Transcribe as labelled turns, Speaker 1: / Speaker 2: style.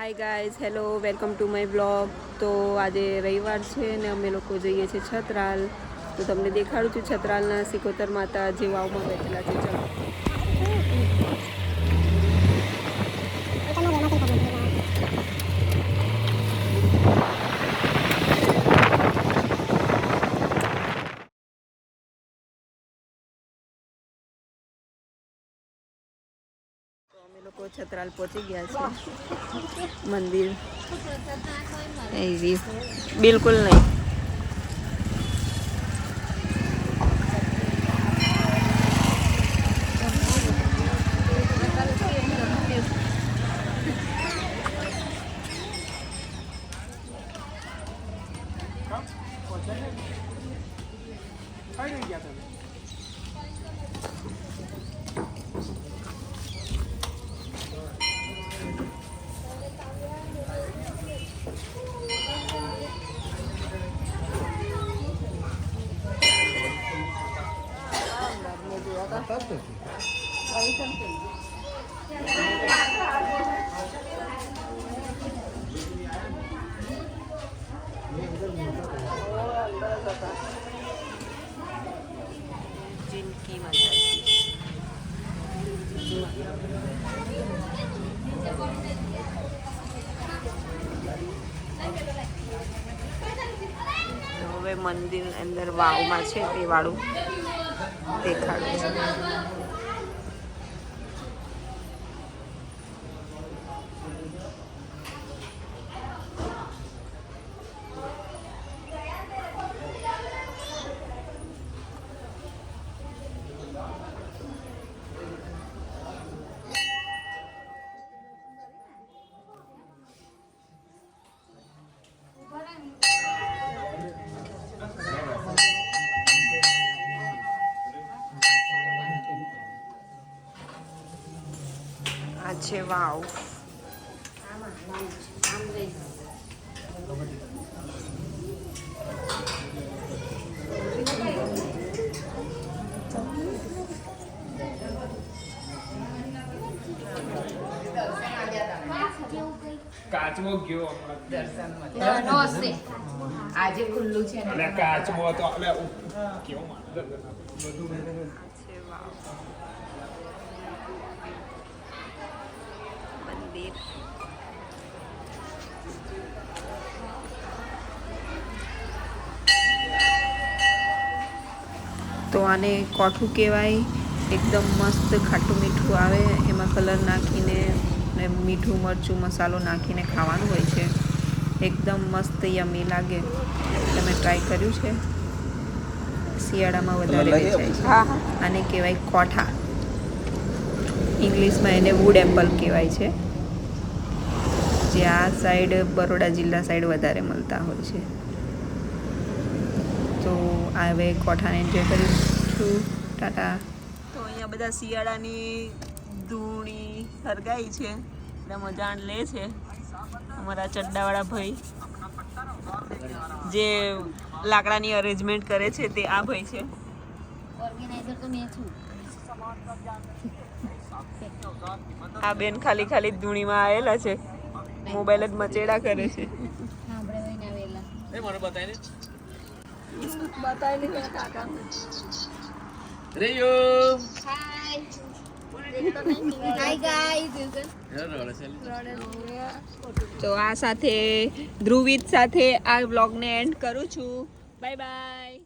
Speaker 1: Hi guys, hello, welcome to my blog. તો આજે રવિવાર છે ને અમે લોકો જઈએ છીએ છત્રાલ. તો તમને દેખાડું છું છત્રાલના સિકોતર માતા જે વાવમાં બેઠેલા છે. ચલો. અમે લોકો છત્રાલ પહોંચી ગયા છે. મંદિર બિલકુલ નહીં. जिनकी माताजी હવે મંદિર અંદર વાવમાં છે તે વાળું દેખાડું છે. આ છે વાવ.
Speaker 2: કાચમો ગયો
Speaker 3: દર્શનનો હશે આજે ખુલ્લું છે
Speaker 2: અને કાચમો તો એટલે કેવો માણસ બધું
Speaker 1: છે વાવ મંદિર. તો આને કોઠું કહેવાય. એકદમ મસ્ત ખાટું મીઠું આવે, એમાં કલર નાખીને ને મીઠું મરચું મસાલો નાખીને ખાવાનું હોય છે. એકદમ મસ્ત યમી લાગે. તમે ટ્રાય કર્યું છે? શિયાળામાં વધારે વેચાય છે. આને કહેવાય કોઠા. ઇંગ્લિશમાં એને વુડ એપલ કહેવાય છે, જે આ સાઈડ બરોડા જિલ્લા સાઈડ વધારે મળતા હોય છે. તો આ હવે કોઠાને એન્જોય કરીશું. ટાટા. તો અહીંયા બધા શિયાળાની ધૂણી હરગાઈ છે, બધા મજા લે છે. અમારા ચડ્ડાવાળા ભાઈ જે લાકડાની અરેન્જમેન્ટ કરે છે તે આ ભાઈ છે.
Speaker 3: ઓર્ગેનાઇઝર તો મેં છું.
Speaker 1: આ બેન ખાલી ખાલી ધૂણીમાં આવેલા છે, મોબાઈલ જ મચેડા કરે છે.
Speaker 3: આપણે વઈને આવેલા
Speaker 2: એ મને બતાવી
Speaker 1: બતાવેલી કાકા
Speaker 2: રેયો
Speaker 3: હાય ગાઈસ.
Speaker 1: તો આ સાથે ધ્રુવિત સાથે આ વ્લોગને એન્ડ કરું છું. Bye bye.